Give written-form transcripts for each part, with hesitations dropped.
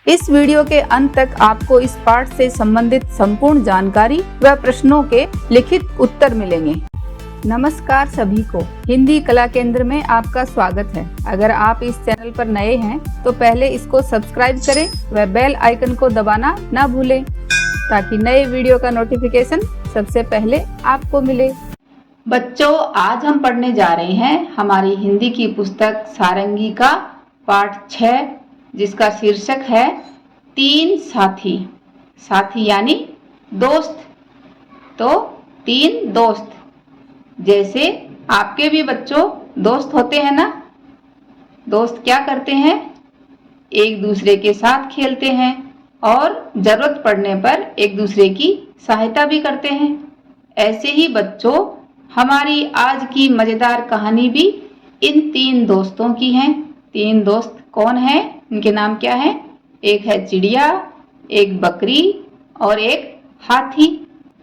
इस वीडियो के अंत तक आपको इस पाठ से संबंधित संपूर्ण जानकारी व प्रश्नों के लिखित उत्तर मिलेंगे। नमस्कार सभी को, हिंदी कला केंद्र में आपका स्वागत है। अगर आप इस चैनल पर नए हैं तो पहले इसको सब्सक्राइब करें व बेल आइकन को दबाना न भूलें ताकि नए वीडियो का नोटिफिकेशन सबसे पहले आपको मिले। बच्चों, आज हम पढ़ने जा रहे हैं हमारी हिंदी की पुस्तक सारंगी का पाठ 6, जिसका शीर्षक है तीन साथी। साथी यानी दोस्त। तो तीन दोस्त, जैसे आपके भी बच्चों दोस्त होते हैं ना। दोस्त क्या करते हैं? एक दूसरे के साथ खेलते हैं और जरूरत पड़ने पर एक दूसरे की सहायता भी करते हैं। ऐसे ही बच्चों, हमारी आज की मजेदार कहानी भी इन तीन दोस्तों की है। तीन दोस्त कौन है? इनके नाम क्या है? एक है चिड़िया, एक बकरी और एक हाथी।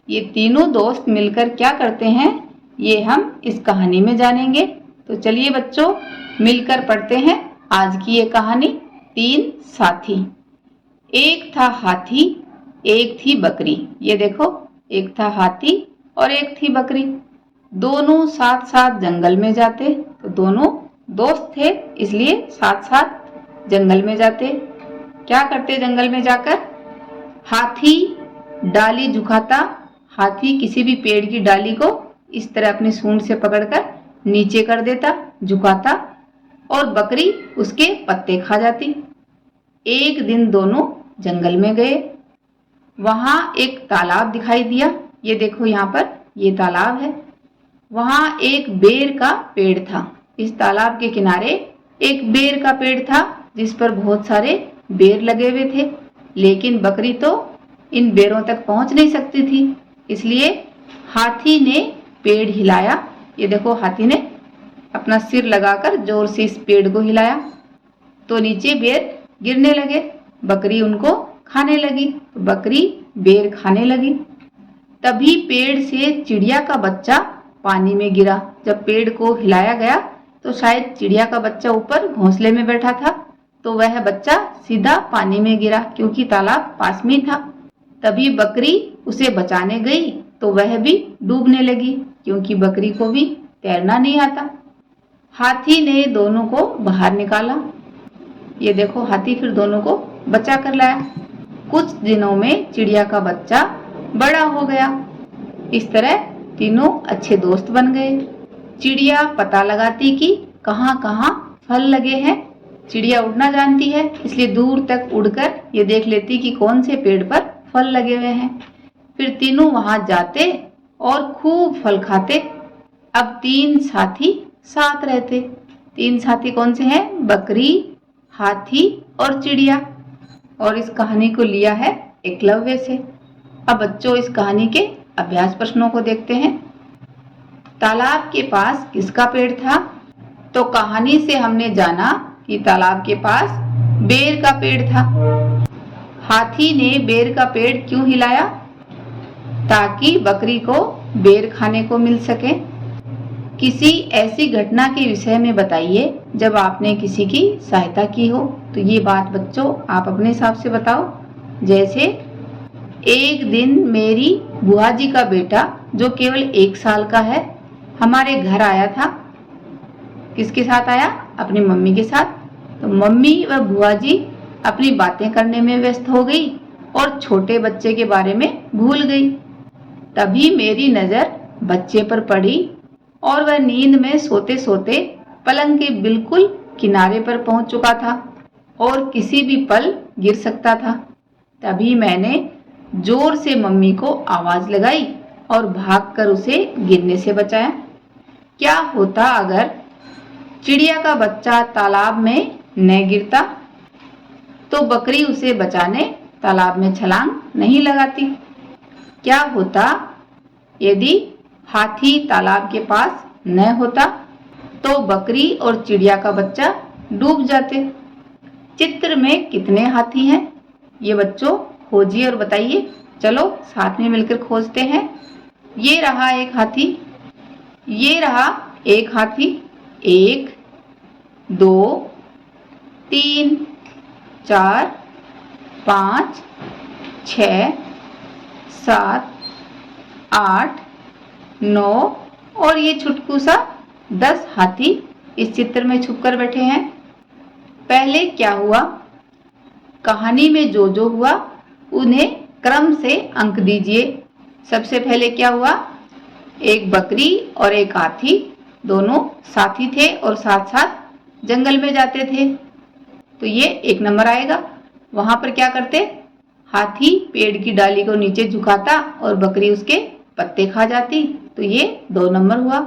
ये तीनों दोस्त मिलकर क्या करते हैं, ये हम इस कहानी में जानेंगे। तो चलिए बच्चों, मिलकर पढ़ते हैं आज की ये कहानी, तीन साथी। एक था हाथी, एक थी बकरी। ये देखो, एक था हाथी और एक थी बकरी। दोनों साथ साथ जंगल में जाते। तो दोनों दोस्त थे, इसलिए साथ साथ जंगल में जाते। क्या करते जंगल में जाकर? हाथी डाली झुकाता। हाथी किसी भी पेड़ की डाली को इस तरह अपनी सूंड से पकड़कर नीचे कर देता, झुकाता, और बकरी उसके पत्ते खा जाती। एक दिन दोनों जंगल में गए। वहां एक तालाब दिखाई दिया। ये देखो, यहाँ पर ये तालाब है। वहां एक बेर का पेड़ था। इस तालाब के किनारे एक बेर का पेड़ था जिस पर बहुत सारे बेर लगे हुए थे, लेकिन बकरी तो इन बेरों तक पहुंच नहीं सकती थी। इसलिए हाथी ने पेड़ हिलाया। ये देखो, हाथी ने अपना सिर लगाकर जोर से इस पेड़ को हिलाया तो नीचे बेर गिरने लगे। बकरी उनको खाने लगी। तो बकरी बेर खाने लगी। तभी पेड़ से चिड़िया का बच्चा पानी में गिरा। जब पेड़ को हिलाया गया तो शायद चिड़िया का बच्चा ऊपर घोंसले में बैठा था, तो वह बच्चा सीधा पानी में गिरा क्योंकि तालाब पास में था। तभी बकरी उसे बचाने गई तो वह भी डूबने लगी क्योंकि बकरी को भी तैरना नहीं आता। हाथी ने दोनों को बाहर निकाला। ये देखो, हाथी फिर दोनों को बचा कर लाया। कुछ दिनों में चिड़िया का बच्चा बड़ा हो गया। इस तरह तीनों अच्छे दोस्त बन गए। चिड़िया पता लगाती कि कहाँ कहाँ फल लगे हैं। चिड़िया उड़ना जानती है, इसलिए दूर तक उड़कर ये देख लेती कि कौन से पेड़ पर फल लगे हुए हैं। फिर तीनों वहां जाते और खूब फल खाते। अब तीन साथी साथ रहते। तीन साथी कौन से हैं? बकरी, हाथी और चिड़िया। और इस कहानी को लिया है एकलव्य से। अब बच्चों, इस कहानी के अभ्यास प्रश्नों को देखते हैं। तालाब के पास किसका पेड़ था? तो कहानी से हमने जाना कि तालाब के पास बेर का पेड़ था। हाथी ने बेर का पेड़ क्यों हिलाया? ताकि बकरी को बेर खाने को मिल सके। किसी ऐसी घटना के विषय में बताइए जब आपने किसी की सहायता की हो। तो ये बात बच्चों आप अपने हिसाब से बताओ। जैसे, एक दिन मेरी बुआ जी का बेटा जो केवल 1 साल का है हमारे घर आया था। किसके साथ आया? अपनी मम्मी के साथ। तो मम्मी व बुआ जी अपनी बातें करने में व्यस्त हो गई और छोटे बच्चे के बारे में भूल गई। तभी मेरी नजर बच्चे पर पड़ी और वह नींद में सोते सोते पलंग के बिल्कुल किनारे पर पहुंच चुका था और किसी भी पल गिर सकता था। तभी मैंने जोर से मम्मी को आवाज लगाई और भागकर उसे गिरने से बचाया। क्या होता अगर चिड़िया का बच्चा तालाब में न गिरता? तो बकरी उसे बचाने तालाब में छलांग नहीं लगाती। क्या होता यदि हाथी तालाब के पास न होता? तो बकरी और चिड़िया का बच्चा डूब जाते। चित्र में कितने हाथी हैं? ये बच्चों खोजिए और बताइए। चलो साथ में मिलकर खोजते हैं। ये रहा एक हाथी, ये रहा एक हाथी। 1, 2, 3, 4, 5, 6, 7, 8, 9 और ये छुटकू सा 10 हाथी इस चित्र में छुपकर बैठे हैं। पहले क्या हुआ, कहानी में जो जो हुआ उन्हें क्रम से अंक दीजिए। सबसे पहले क्या हुआ, एक बकरी और एक हाथी दोनों साथी थे और साथ साथ जंगल में जाते थे, तो ये 1 नंबर आएगा। वहां पर क्या करते, हाथी पेड़ की डाली को नीचे झुकाता और बकरी उसके पत्ते खा जाती, तो ये 2 नंबर हुआ।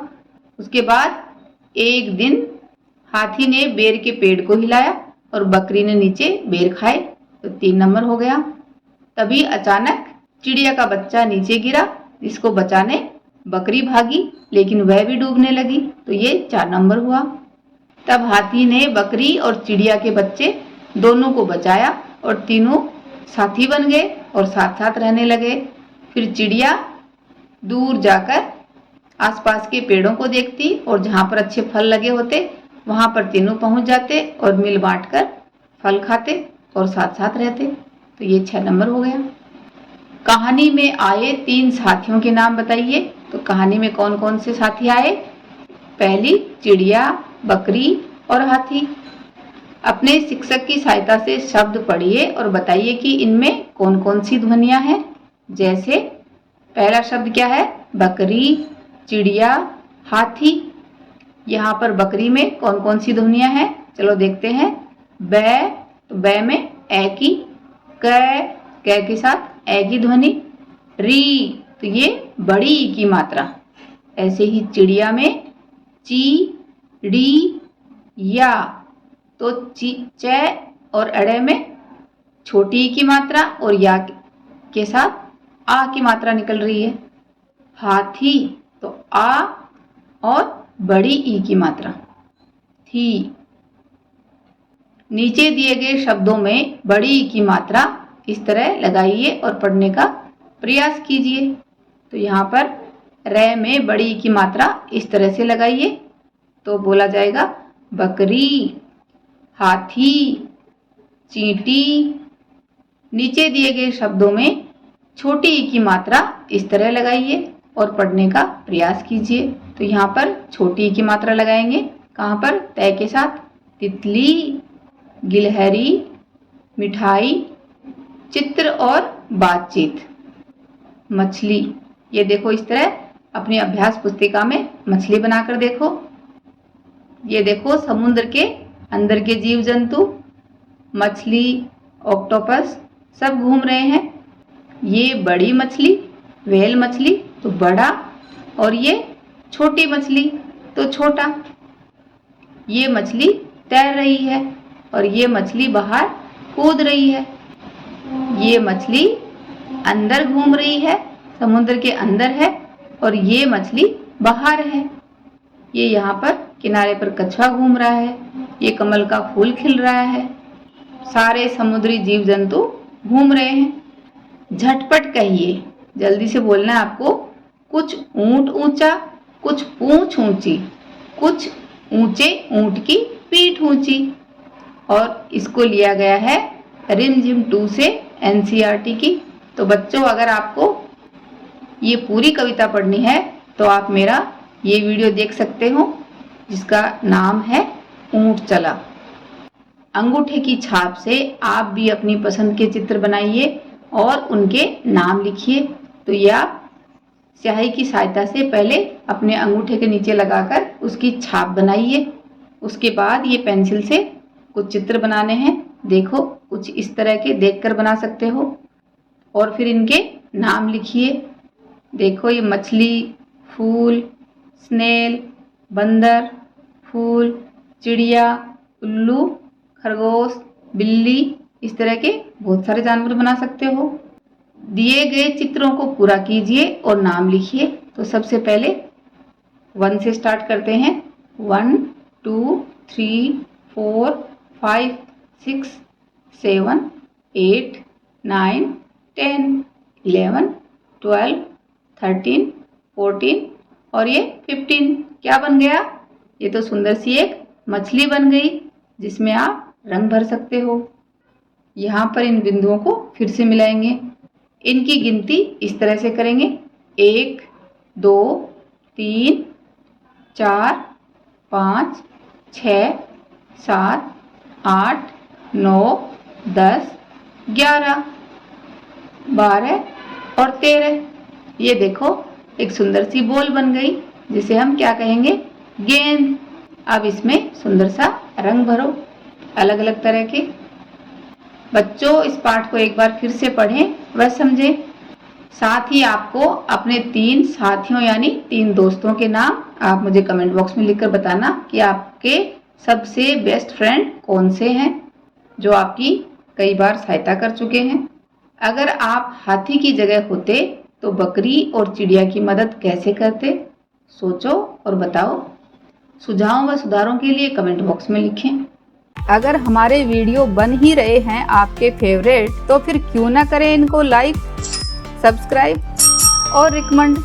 उसके बाद एक दिन हाथी ने बेर के पेड़ को हिलाया और बकरी ने नीचे बेर खाए, तो 3 नंबर हो गया। तभी अचानक चिड़िया का बच्चा नीचे गिरा, जिसको बचाने बकरी भागी लेकिन वह भी डूबने लगी, तो ये 4 नंबर हुआ। तब हाथी ने बकरी और चिड़िया के बच्चे दोनों को बचाया और तीनों साथी बन गए और साथ साथ रहने लगे। फिर चिड़िया दूर जाकर आसपास के पेड़ों को देखती और जहाँ पर अच्छे फल लगे होते वहाँ पर तीनों पहुँच जाते और मिल बांट कर फल खाते और साथ साथ रहते, तो ये 6 नंबर हो गया। कहानी में आए 3 साथियों के नाम बताइए। तो कहानी में कौन कौन से साथी आए, पहली चिड़िया, बकरी और हाथी। अपने शिक्षक की सहायता से शब्द पढ़िए और बताइए कि इनमें कौन कौन सी ध्वनियां हैं। जैसे पहला शब्द क्या है, बकरी, चिड़िया, हाथी। यहाँ पर बकरी में कौन कौन सी ध्वनियां हैं, चलो देखते हैं। बै, तो बै में ए की, कै के साथ ए की ध्वनि, री तो ये बड़ी ई की मात्रा। ऐसे ही चिड़िया में ची, डी, या तो ची, चे और अड़े में छोटी ई की मात्रा और या के साथ आ की मात्रा निकल रही है। हाथी तो आ और बड़ी ई की मात्रा, थी। नीचे दिए गए शब्दों में बड़ी ई की मात्रा इस तरह लगाइए और पढ़ने का प्रयास कीजिए। तो यहाँ पर रे में बड़ी ई की मात्रा इस तरह से लगाइए, तो बोला जाएगा बकरी, हाथी, चींटी। नीचे दिए गए शब्दों में छोटी ई की मात्रा इस तरह लगाइए और पढ़ने का प्रयास कीजिए। तो यहाँ पर छोटी ई की मात्रा लगाएंगे, कहाँ पर, तय के साथ, तितली, गिलहरी, मिठाई, चित्र और बातचीत। मछली, ये देखो इस तरह अपनी अभ्यास पुस्तिका में मछली बनाकर देखो। ये देखो समुद्र के अंदर के जीव जंतु, मछली, ऑक्टोपस सब घूम रहे हैं। ये बड़ी मछली, व्हेल मछली तो बड़ा, और ये छोटी मछली तो छोटा। ये मछली तैर रही है और ये मछली बाहर कूद रही है। ये मछली अंदर घूम रही है, समुद्र के अंदर है, और ये मछली बाहर है। ये यहाँ पर किनारे पर कछुआ घूम रहा है, ये कमल का फूल खिल रहा है। सारे समुद्री जीव जंतु घूम रहे हैं। झटपट कहिए, जल्दी से बोलना है आपको। कुछ ऊंट ऊंचा, कुछ पूंछ ऊंची, कुछ ऊंचे ऊंट की पीठ ऊंची। और इसको लिया गया है रिमझिम 2 से एनसीईआरटी की। तो बच्चों, अगर आपको ये पूरी कविता पढ़नी है तो आप मेरा ये वीडियो देख सकते हो, जिसका नाम है ऊंट चला। अंगूठे की छाप से आप भी अपनी पसंद के चित्र बनाइए और उनके नाम लिखिए। तो ये आप स्याही की सहायता से पहले अपने अंगूठे के नीचे लगाकर उसकी छाप बनाइए। उसके बाद ये पेंसिल से कुछ चित्र बनाने हैं। देखो, कुछ इस तरह के देखकर बना सकते हो और फिर इनके नाम लिखिए। देखो, ये मछली, फूल, स्नेल, बंदर, फूल, चिड़िया, उल्लू, खरगोश, बिल्ली, इस तरह के बहुत सारे जानवर बना सकते हो। दिए गए चित्रों को पूरा कीजिए और नाम लिखिए। तो सबसे पहले 1 से स्टार्ट करते हैं। 1, 2, 3, 4, 5, 6, 7, 8, 9, 10, 11, 12, 13, 14 और ये 15। क्या बन गया? ये तो सुंदर सी एक मछली बन गई जिसमें आप रंग भर सकते हो। यहाँ पर इन बिंदुओं को फिर से मिलाएंगे। इनकी गिनती इस तरह से करेंगे, 1 2 3 4 5 6 7 8 9 10 11 12 और 13। ये देखो एक सुंदर सी बॉल बन गई, जिसे हम क्या कहेंगे, गेंद। अब इसमें सुंदर सा रंग भरो अलग अलग तरह के। बच्चों, इस पाठ को एक बार फिर से पढ़ें व समझें। साथ ही आपको अपने 3 साथियों यानी 3 दोस्तों के नाम आप मुझे कमेंट बॉक्स में लिखकर बताना कि आपके सबसे बेस्ट फ्रेंड कौन से हैं, जो आपकी कई बार सहायता कर चुके हैं। अगर आप हाथी की जगह होते तो बकरी और चिड़िया की मदद कैसे करते? सोचो और बताओ। सुझावों व सुधारों के लिए कमेंट बॉक्स में लिखें। अगर हमारे वीडियो बन ही रहे हैं आपके फेवरेट, तो फिर क्यों ना करें इनको लाइक, सब्सक्राइब और रिकमेंड।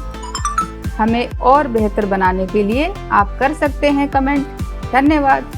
हमें और बेहतर बनाने के लिए आप कर सकते हैं कमेंट। धन्यवाद।